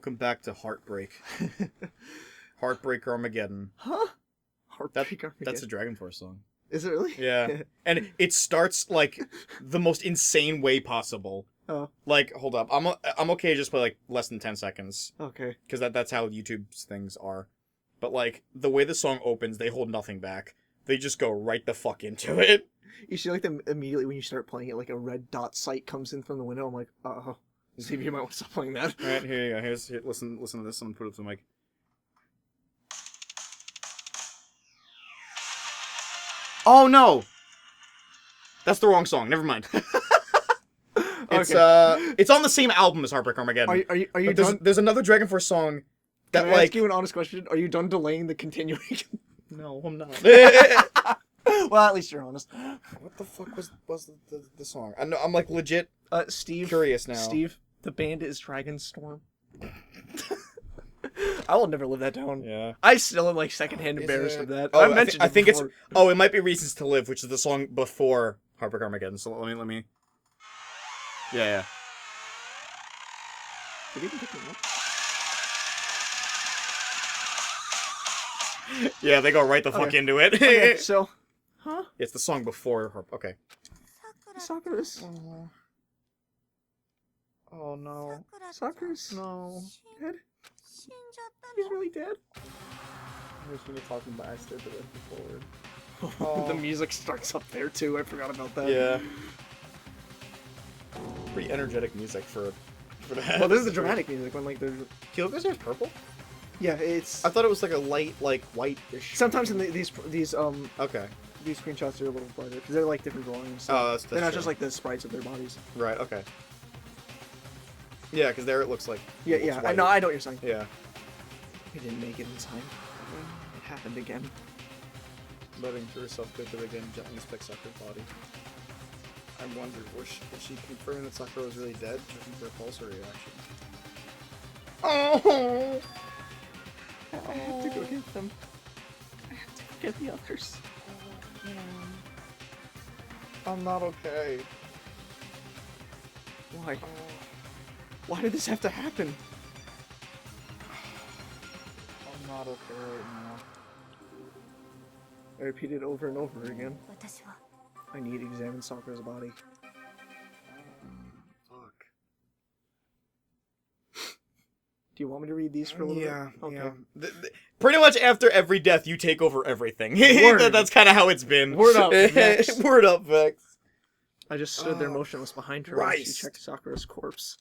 Welcome back to Heartbreak. Heartbreak Armageddon. Huh? Heartbreak Armageddon? That's a Dragon Force song. Is it really? Yeah. And it starts, like, the most insane way possible. Oh. Like, hold up. I'm okay to just play, like, less than 10 seconds. Okay. Because that's how YouTube's things are. But, like, the way the song opens, they hold nothing back. They just go right the fuck into it. You see, like, immediately when you start playing it, like, a red dot sight comes in from the window. I'm like, uh-oh. Steve, you might want to stop playing that. Alright, here you go. Here, listen to this. I'm gonna put it up to the mic. Oh, no! That's the wrong song. Never mind. It's it's on the same album as Heartbreak Armageddon. Are you done? There's another Dragon Force song that, Can I like... ask you an honest question? Are you done delaying the continuing? No, I'm not. Well, at least you're honest. What the fuck was the song? I'm like legit Steve. curious now. Steve, the band is Dragonstorm. I will never live that down. Yeah. I still am like secondhand embarrassed of that. Oh, I mentioned I think it's. before. Oh, it might be Reasons to Live, which is the song before Heartbreak Armageddon. So let me. Yeah. Did he even pick me up? Yeah, they go right the fuck into it. Okay, so, huh? It's the song before. Okay. Sakura's. Oh no. Sakura's. No. Dead? He's really dead? I was really talking about I stood to forward. The music starts up there too. I forgot about that. Yeah. Pretty energetic music for that. Well, this is the dramatic music when like there's. Kyogo's hair is purple? Yeah, it's. I thought it was like a light, like white-ish. Sometimes in these Okay. these screenshots are a little brighter because they're like different drawings. So Oh, that's they're not true. just like the sprites of their bodies. Right. Okay. Yeah, because there it looks like. Yeah, it looks yeah. white. No, I know what you're saying. Yeah. We didn't make it in time. It happened again. Letting herself go to again gently inspect Sakura's body. I wondered, was she confirming that Sakura was really dead? Checking for a pulse or reaction. Oh! I have to go get them. I have to go get the others. I'm not okay. Why? Why did this have to happen? I'm not okay right now. I repeat it over and over again. I need to examine Sakura's body. Fuck. Do you want me to read these for a little bit? Okay. Yeah. Pretty much after every death, you take over everything. Word. That's kind of how it's been. Word up, Vex. Word up, Vex. I just stood there motionless behind her while she Christ. checked Sakura's corpse.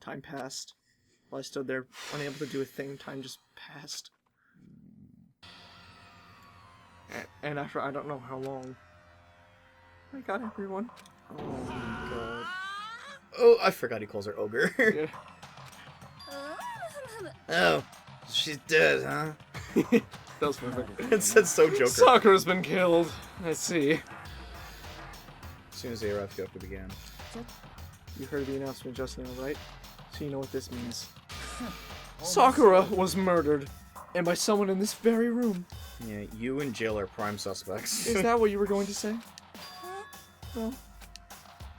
Time passed. While I stood there, unable to do a thing, time just passed. And after I don't know how long. I got everyone. Oh my god. Oh, I forgot he calls her ogre. Yeah. Oh, she's dead, huh? That was perfect. It said so Joker. Sakura's been killed. I see. As soon as they arrived, Goku began. You heard the announcement just now, right? So you know what this means. Sakura was murdered. And by someone in this very room. Yeah, you and Jill are prime suspects. Is that what you were going to say? Well,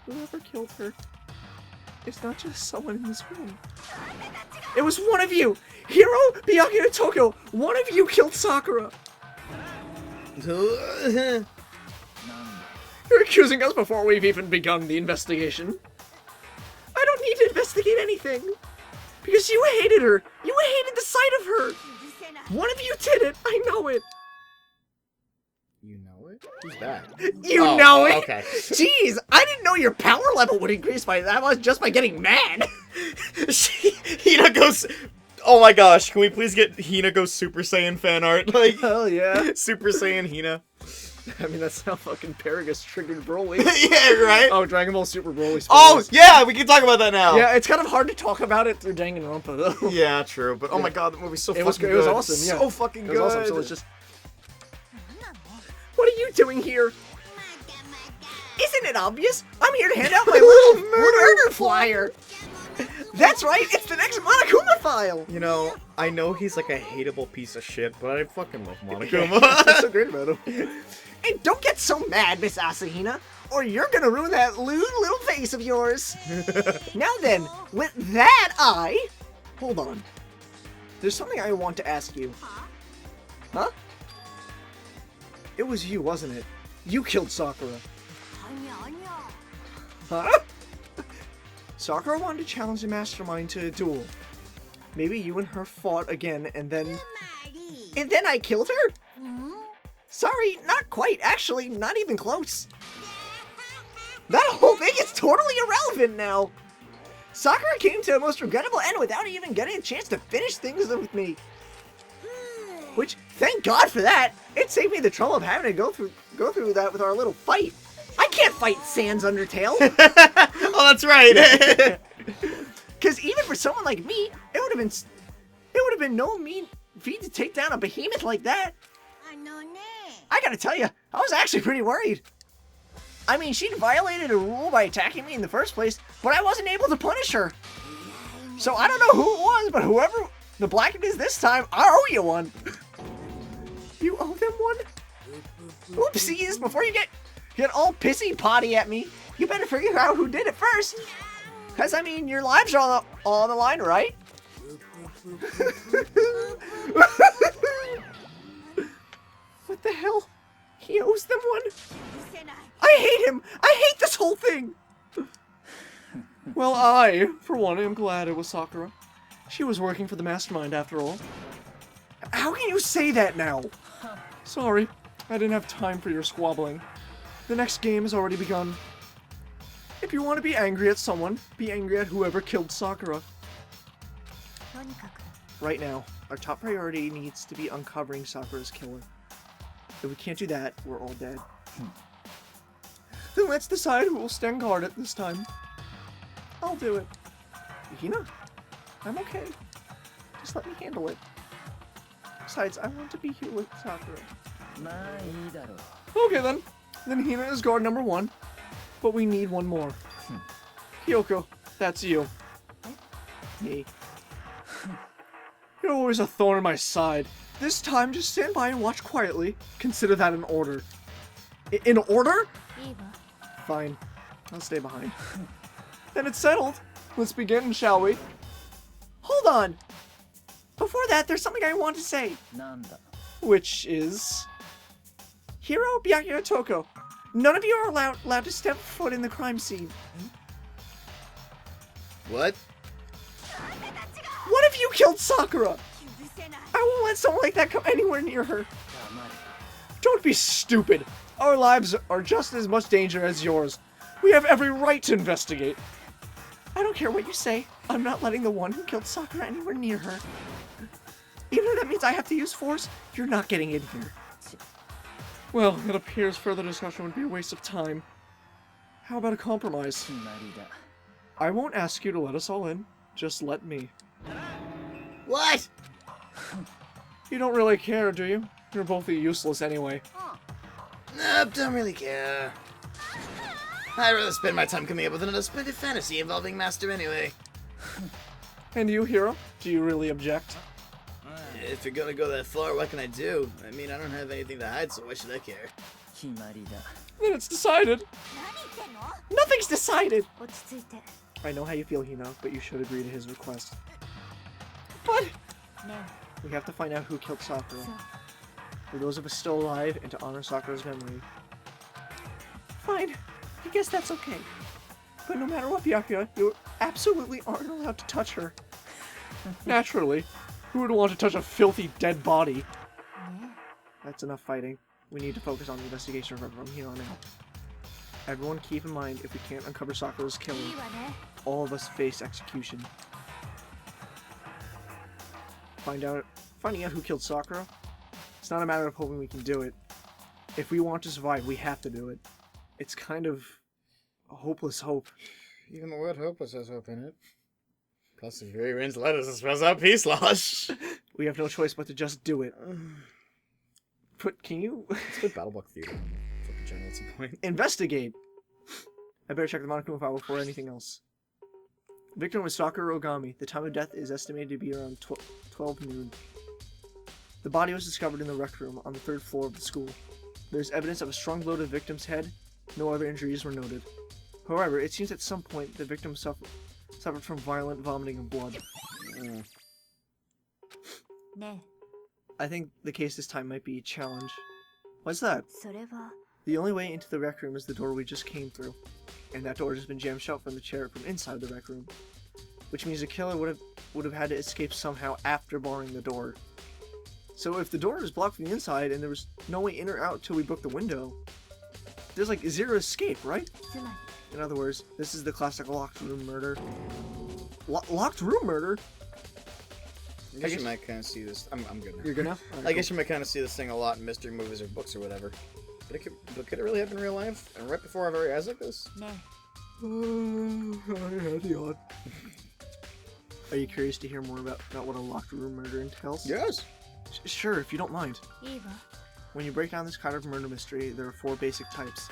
whoever killed her, it's not just someone in this room. It was one of you! Hiro, Miyagi, and Tokyo! One of you killed Sakura! You're accusing us before we've even begun the investigation. I don't need to investigate anything. Because you hated her. You hated the sight of her. One of you did it. I know it. You know it? Who's that? You know it? Okay. Jeez, I didn't know your power level would increase by that much just by getting mad. Hina goes... Oh my gosh, can we please get Hina go Super Saiyan fan art? Like, hell yeah. Super Saiyan Hina. I mean, that's how fucking Paragus triggered Broly. Yeah, right? Oh, Dragon Ball Super Broly spoilers. Oh, yeah, we can talk about that now. Yeah, it's kind of hard to talk about it through Danganronpa, though. Yeah, true, but oh my god, the movie's so It was fucking good. good. It was awesome, yeah. So fucking good. It was awesome, so it's just... What are you doing here? Isn't it obvious? I'm here to hand out my little murder flyer. That's right, it's the next Monokuma file. You know, I know he's like a hateable piece of shit, but I fucking love Monokuma. What's so great about him? And don't get so mad, Miss Asahina, or you're gonna ruin that lewd little face of yours. Now then, with that eye, Hold on. There's something I want to ask you. Huh? It was you, wasn't it? You killed Sakura. Huh? Sakura wanted to challenge the mastermind to a duel. Maybe you and her fought again, and then... And then I killed her? Sorry, not quite. Actually, not even close. That whole thing is totally irrelevant now. Sakura came to a most regrettable end without even getting a chance to finish things with me. Which, thank God for that. It saved me the trouble of having to go through that with our little fight. I can't fight Sans Undertale. Oh, that's right. Because even for someone like me, it would have been no mean feat to take down a behemoth like that. I gotta tell you, I was actually pretty worried. I mean, she'd violated a rule by attacking me in the first place, but I wasn't able to punish her. So I don't know who it was, but whoever the blackened is this time, I owe you one. You owe them one? Oopsies, before you get all pissy potty at me, you better figure out who did it first. Cause I mean, your lives are all on the line, right? What the hell? He owes them one? I hate him! I hate this whole thing! Well, I, for one, am glad it was Sakura. She was working for the mastermind after all. How can you say that now? Sorry, I didn't have time for your squabbling. The next game has already begun. If you want to be angry at someone, be angry at whoever killed Sakura. Right now, our top priority needs to be uncovering Sakura's killer. If we can't do that, we're all dead. Then let's decide who will stand guard at this time. I'll do it. Hina, I'm okay. Just let me handle it. Besides, I want to be here with Sakura. Okay then. Then Hina is guard number 1. But we need one more. Kyoko, that's you. Me. You're always a thorn in my side. This time, just stand by and watch quietly. Consider that an order. In order? Fine. I'll stay behind. Then it's settled. Let's begin, shall we? Hold on! Before that, there's something I want to say. Which is... Hiro, Byakuya, Toko. None of you are allowed to step foot in the crime scene. What? What if you killed Sakura? I won't let someone like that come anywhere near her. Don't be stupid. Our lives are just as much danger as yours. We have every right to investigate. I don't care what you say. I'm not letting the one who killed Sakura anywhere near her. Even if that means I have to use force, you're not getting in here. Well, it appears further discussion would be a waste of time. How about a compromise? I won't ask you to let us all in. Just let me. What? You don't really care, do you? You're both useless anyway. Nope, don't really care. I'd rather spend my time coming up with another splendid fantasy involving Master anyway. And you, Hiro? Do you really object? If you're gonna go that far, what can I do? I mean, I don't have anything to hide, so why should I care? Then it's decided. Nothing's decided! I know how you feel, Hina, but you should agree to his request. But... we have to find out who killed Sakura. For those of us still alive, and to honor Sakura's memory. Fine. I guess that's okay. But no matter what, Byakuya, you absolutely aren't allowed to touch her. Naturally. Who would want to touch a filthy dead body? That's enough fighting. We need to focus on the investigation from here on out. Everyone keep in mind, if we can't uncover Sakura's killer, all of us face execution. Finding out who killed Sakura? It's not a matter of hoping we can do it. If we want to survive, we have to do it. It's kind of a hopeless hope. Even the word hopeless has hope in it. Plus, if Yuri wins, let us spells out peace, Losh. We have no choice but to just do it. But can you... Let's put Battleblock Theater. Fucking channel at some point. Investigate! I better check the Monokuma file before anything else. Victim was Sakura Ogami. The time of death is estimated to be around 12 noon. The body was discovered in the rec room on the 3rd floor of the school. There's evidence of a strong blow to the victim's head. No other injuries were noted. However, it seems at some point the victim suffered from violent vomiting of blood. I think the case this time might be challenge. What's that? それは The only way into the rec room is the door we just came through. And that door has been jammed shut from the chair from inside the rec room. Which means the killer would have had to escape somehow after barring the door. So if the door is blocked from the inside and there was no way in or out till we broke the window, there's like zero escape, right? つま In other words, this is the classic locked room murder. Locked room murder? I guess you might kind of see this. I'm good now. You're good now? I guess you might kind of see this thing a lot in mystery movies or books or whatever. But could it really happen in real life? And right before our very eyes like this? ね The odd. Are you curious to hear more about what a locked room murder entails? Yes. Sure, if you don't mind. いいわ When you break down this kind of murder mystery, there are 4 basic types.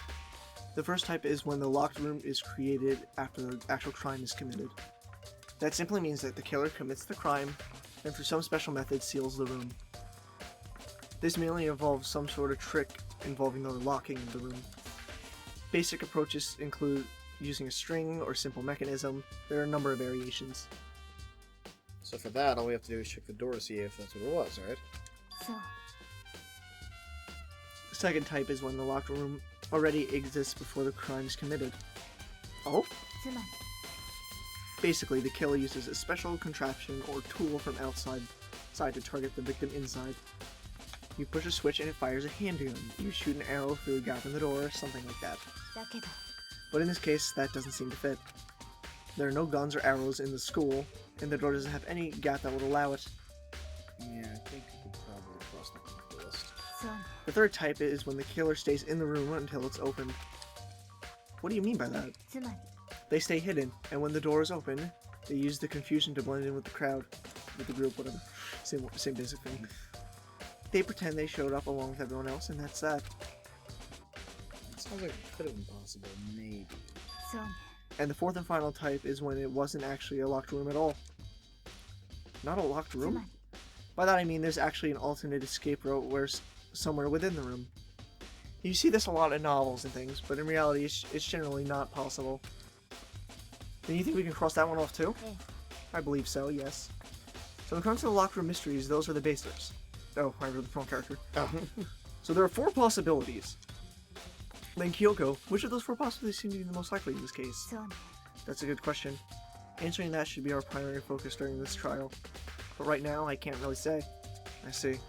The first type is when the locked room is created after the actual crime is committed. That simply means that the killer commits the crime and through some special method seals the room. This mainly involves some sort of trick involving the locking of the room. Basic approaches include using a string or simple mechanism. There are a number of variations. So for that, all we have to do is check the door to see if that's what it was, right? そう The second type is when the locked room already exists before the crime is committed. Oh? つまり Basically, the killer uses a special contraption or tool from outside to target the victim inside. You push a switch and it fires a handgun. You shoot an arrow through a gap in the door, something like that. だけど But in this case, that doesn't seem to fit. There are no guns or arrows in the school, and the door doesn't have any gap that would allow it. Yeah, I think we could probably cross that one off the list. そうね The third type is when the killer stays in the room until it's opened. What do you mean by that? つまり They stay hidden, and when the door is open, they use the confusion to blend in with the crowd, with the group, whatever. Same basic thing. They pretend they showed up along with everyone else, and that's that. It sounds like it could have been possible, maybe. そうね And the fourth and final type is when it wasn't actually a locked room at all. Not a locked つま room? り By that I mean there's actually an alternate escape route somewhere within the room. You see this a lot in novels and things, but in reality it's generally not possible. Then you think we can cross that one off too? ええ I believe so, yes. So when it comes to the locked room mysteries, those are the basics. Oh, I read the wrong character. So there are 4 possibilities. Then Kyoko, which of those 4 possibilities seem to be the most likely in this case? そうね That's a good question. Answering that should be our primary focus during this trial. But right now, I can't really say. I see.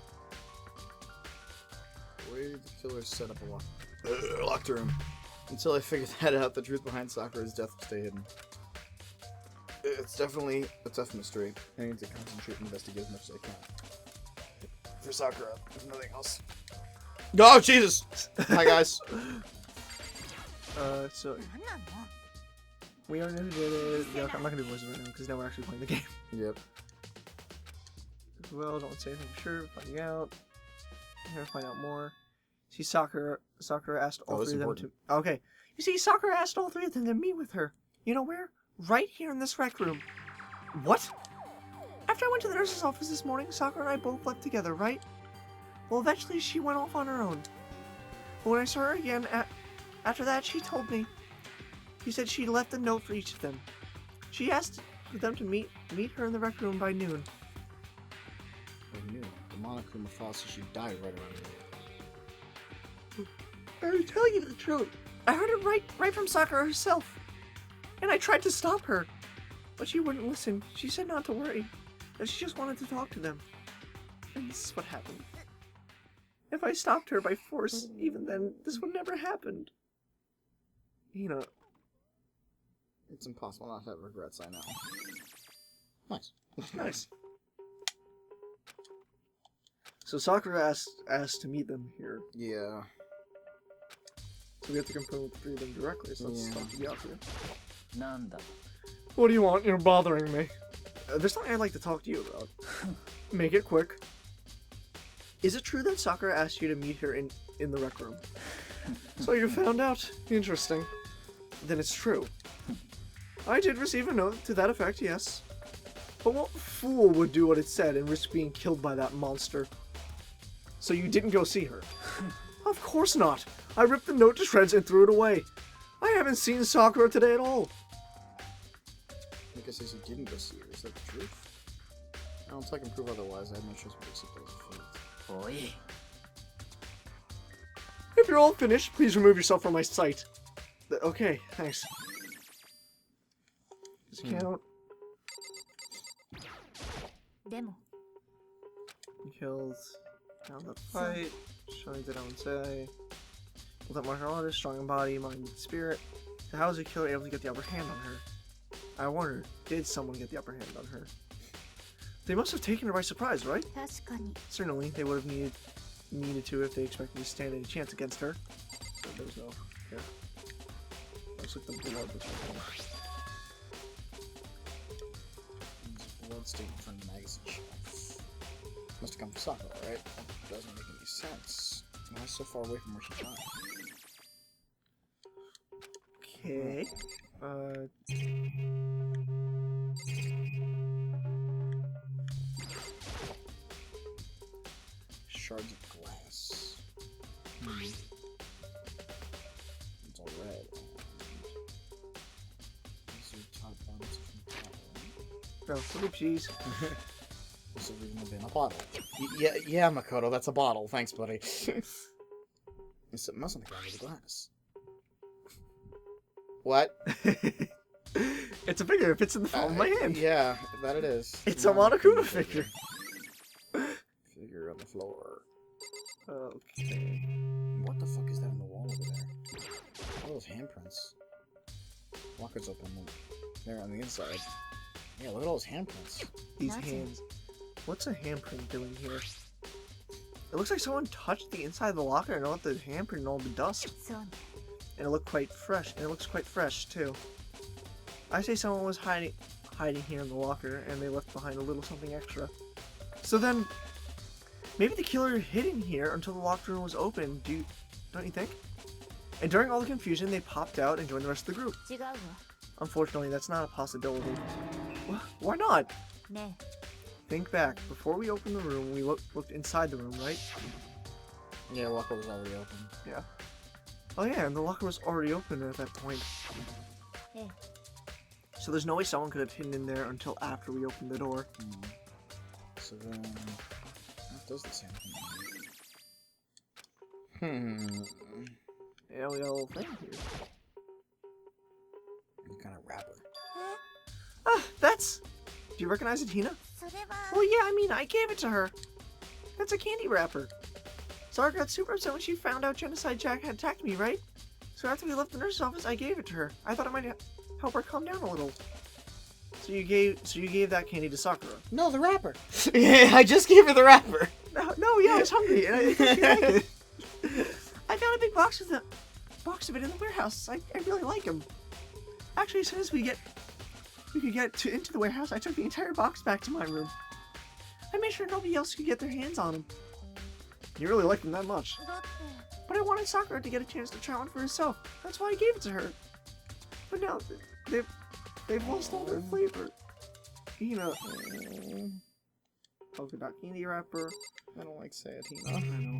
Where did the killer set up a locked room? Until I figured that out, the truth behind Sakura's death will stay hidden. It's definitely a tough mystery. I need to concentrate and investigate as much as I can. For Sakura, if nothing else. Oh, Jesus! Hi, guys. So なんなの we already know who did it. Yeah, I'm not gonna do voices right now because now we're actually playing the game. Yep. Well, don't say anything for sure. Finding out. I'm gonna find out more. See, Sakura asked all Oh, that's 3 of them important. to. Okay. You see, Sakura asked all 3 of them to meet with her. You know where? Right here in this rec room. What? After I went to the nurse's office this morning, Sakura and I both left together, right? Well, eventually she went off on her own. But when I saw her again, after that, she told me. She said she left a note for each of them. She asked for them to meet her in the rec room by noon. I knew. The Monokuma thought she died right around here. I'm telling you the truth. I heard it right from Sakura herself. And I tried to stop her. But she wouldn't listen. She said not to worry. That she just wanted to talk to them. And this is what happened. If I stopped her by force, even then, this would never happened. You know. It's impossible not to have regrets, I know. Nice. Nice. So Sakura asked to meet them here. Yeah. So we have to confirm with the 3 of them directly, so let's Yeah. talk to the outfit. なんだ What do you want? You're bothering me. There's something I'd like to talk to you about. Make it quick. Is it true that Sakura asked you to meet her in the rec room? So you found out? Interesting. Then it's true. I did receive a note to that effect, yes. But what fool would do what it said and risk being killed by that monster? So you didn't go see her? Of course not. I ripped the note to shreds and threw it away. I haven't seen Sakura today at all. I guess you didn't go see her. Is that the truth? Until I can prove otherwise, I have no choice but to accept those facts. Boy. If you're all finished, please remove yourself from my sight. Okay, thanks. Just count. でも Kills. Found the fight. Showing that I would say. With that martial artist, strong in body, mind, and spirit. So how was the killer able to get the upper hand on her? I wonder, did someone get the upper hand on her? They must have taken her by surprise, right? 確かに Certainly, they would have needed to if they expected to stand any chance against her. So there's no. Yeah. Looks like the blood was right There's a blood stain from the magazine shelf. Must have come from Sakura, right? That doesn't make any sense. Why so far away from where she died? there. Shards of glass. It's all red. These are top bottoms from the bottle. Oh, look, jeez. This is reasonably in a bottle. Yeah, Makoto, that's a bottle. Thanks, buddy. It's something else on the ground with the glass. What? It's a figure. It fits in the palm of my hand. Yeah, that it is. It's a Monokuma figure. Figure on the floor. Okay. What the fuck is that on the wall over there? What are those handprints? Locker's open. There on the inside. Yeah, look at all those handprints. These That's hands. What's a handprint doing here? It looks like someone touched the inside of the locker and left the handprint and all the dust. そうね And it looked quite fresh. And it looks quite fresh too. I say someone was hiding here in the locker and they left behind a little something extra. So then, maybe the killer hid in here until the locker room was open. Don't you think? And during all the confusion, they popped out and joined the rest of the group. 違うわ Unfortunately, that's not a possibility. Why not? ね Think back. Before we opened the room, we looked inside the room, right? Yeah, locker was already open. Yeah. Oh yeah, and the locker was already open at that point. Yeah. So there's no way someone could have hidden in there until after we opened the door. So then, what does this happen? Yeah, we got a little thing here. What kind of wrapper? Ah, that's... Do you recognize it, Hina? それは Well, yeah, I mean, I gave it to her. That's a candy wrapper. Sarah got super upset when she found out Genocide Jack had attacked me, right? So after we left the nurse's office, I gave it to her. I thought it might help her calm down a little. So you gave that candy to Sakura? No, the wrapper. Yeah, I just gave her the wrapper. No, yeah, I was hungry, and I thought she liked it. I found a big box of it in the warehouse. I really like them. Actually, as soon as we could get into the warehouse, I took the entire box back to my room. I made sure nobody else could get their hands on them. You really like them that much. だって But I wanted Sakura to get a chance to try one for herself. That's why I gave it to her. But now, they've lost all their flavor. Hina. Polka dot candy wrapper. I don't like say it, I Hina. know.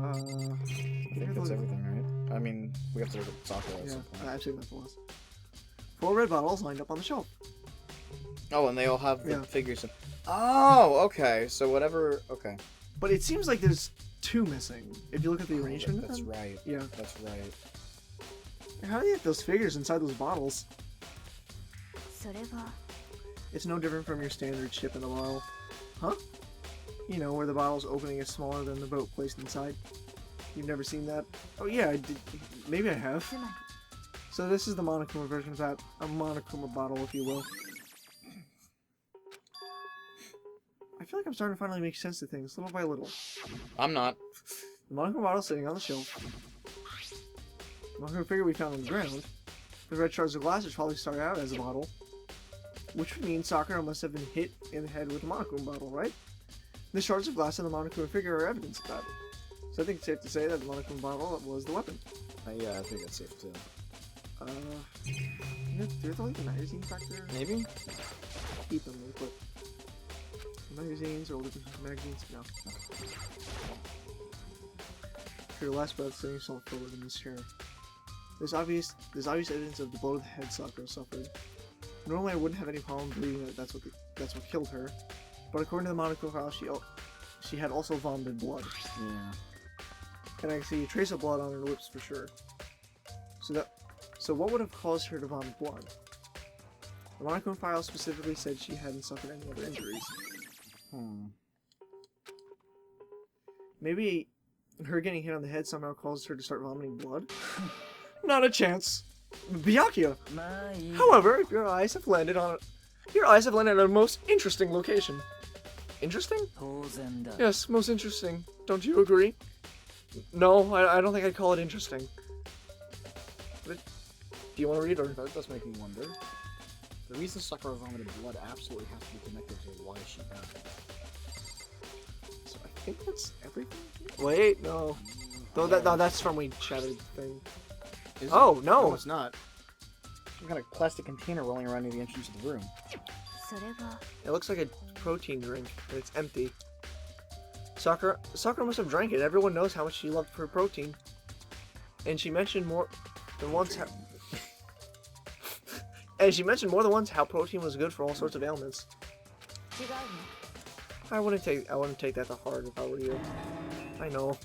I think that's everything, right? I mean, we have to look at Sakura at Yeah, some point. I've seen that once. 4 red bottles lined up on the shelf. Oh, and they all have the Yeah. figures. Oh, okay. So whatever. Okay. But it seems like there's 2 missing. If you look at the arrangement of That's them. right. Yeah. That's right. How do you get those figures inside those bottles? それは It's no different from your standard ship in a bottle. Huh? You know, where the bottle's opening is smaller than the boat placed inside. You've never seen that? Oh yeah, I did. Maybe I have. つまり So this is the Monokuma version of that. A Monokuma bottle, if you will. I feel like I'm starting to finally make sense of things, little by little. I'm not. The Monokuma bottle sitting on the shelf. The Monokuma figure we found on the ground. The red shards of glass which probably started out as a bottle. Which would mean Sakura must have been hit in the head with a Monokuma bottle, right? The shards of glass and the Monokuma figure are evidence of that. So I think it's safe to say that the Monokuma bottle was the weapon. Yeah, I think that's safe too. Do you have to leave the magazines back there? Maybe. Keep them real quick. Magazines or older magazines? No. For your last breath, setting yourself forward in this chair. There's obvious evidence of the blow to the head Sakura suffered. Normally, I wouldn't have any problem believing that that's what killed her. but according to the manga profile, she had also vomited blood. Yeah. And I can see a trace of blood on her lips for sure. So what would have caused her to vomit blood? The manga file specifically said she hadn't suffered any other injuries. Maybe her getting hit on the head somehow caused her to start vomiting blood? Not a chance. Byakuya! However, your eyes have landed on a most interesting location. Interesting? Yes, most interesting. Don't you agree? No, I don't think I'd call it interesting. But, do you want to read or? That does make me wonder. The reason Sakura vomited blood absolutely has to be connected to why she died. So I think that's everything. Wait, no. Though that's from we chatted thing. Is Oh, it? no. No, it's not. Some kind of plastic container rolling around near the entrance of the room. それは It looks like a protein drink, and it's empty. Sakura must have drank it. Everyone knows how much she loved her protein. And she mentioned more than once how... and she mentioned more than once how protein was good for all sorts of ailments. 違うの I wouldn't take that to heart if I were you. I know.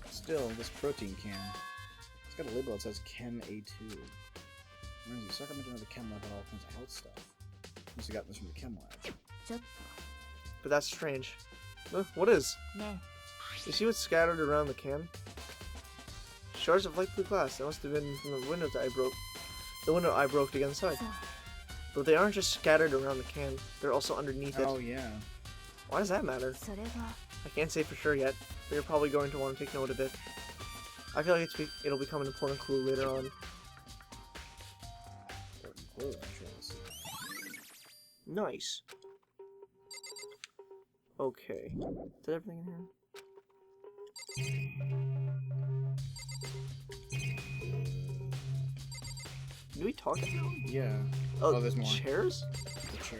Still, this protein can. It's got a label that says Chem A2. Reminds me, Sakura mentioned the chem lab had all kinds of health stuff. Must have gotten this from the chem lab. ちょっ But that's strange. What is? とね You see what's scattered around the can? Shards of light blue glass. That must have been from the window that I broke. The window I broke to get inside. そう But they aren't just scattered around the can. They're also underneath it. Oh, yeah. Why does that matter? それは I can't say for sure yet, but you're probably going to want to take note of it. I feel like it'll become an important clue later on. Nice. Okay. Is that everything in here? Do we talk about? Yeah. Oh, there's more. Chairs? The chair.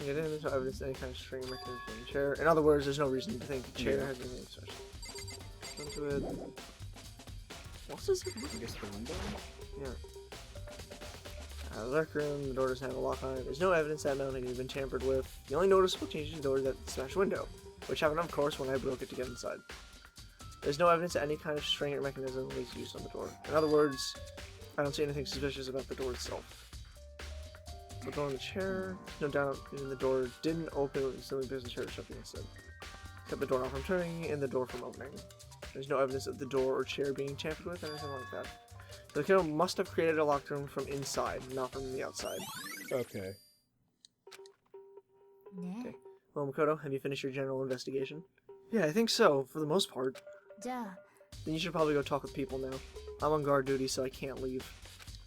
Yeah, there's no evidence of any kind of string mechanism in the chair. In other words, there's no reason to think the chair Yeah. has anything special. Into it. What's this? I guess the window? Yeah. The rec room, the door doesn't have a lock on it. There's no evidence that mounting has been tampered with. The only noticeable change is the door that smashed window, which happened, of course, when I broke it to get inside. There's no evidence that any kind of string mechanism was used on the door. In other words, I don't see anything suspicious about the door itself. The door on the chair, no doubt even the door didn't open simply because the chair was shut instead. Kept the door not from turning and the door from opening. There's no evidence of the door or chair being tampered with or anything like that. The killer must have created a locked room from inside, not from the outside. Okay. ね Okay. Well, Makoto, have you finished your general investigation? Yeah, I think so, for the most part. じゃあ Then you should probably go talk with people now. I'm on guard duty, so I can't leave.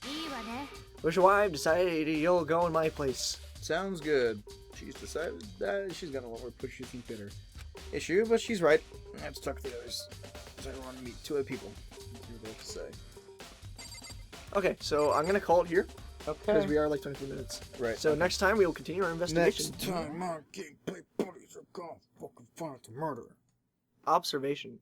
いいわね Which is why I've decided you'll go in my place. Sounds good. She's decided that she's gonna let her push you some bitter issue, but she's right. I have to talk to the others. So I want to meet two other people. What you're about to say. Okay, so I'm gonna call it here, Okay. because we are like 23 minutes. Right. So next time we will continue our investigation. Next time our gameplay buddies are gonna fucking find the murderer. Observation.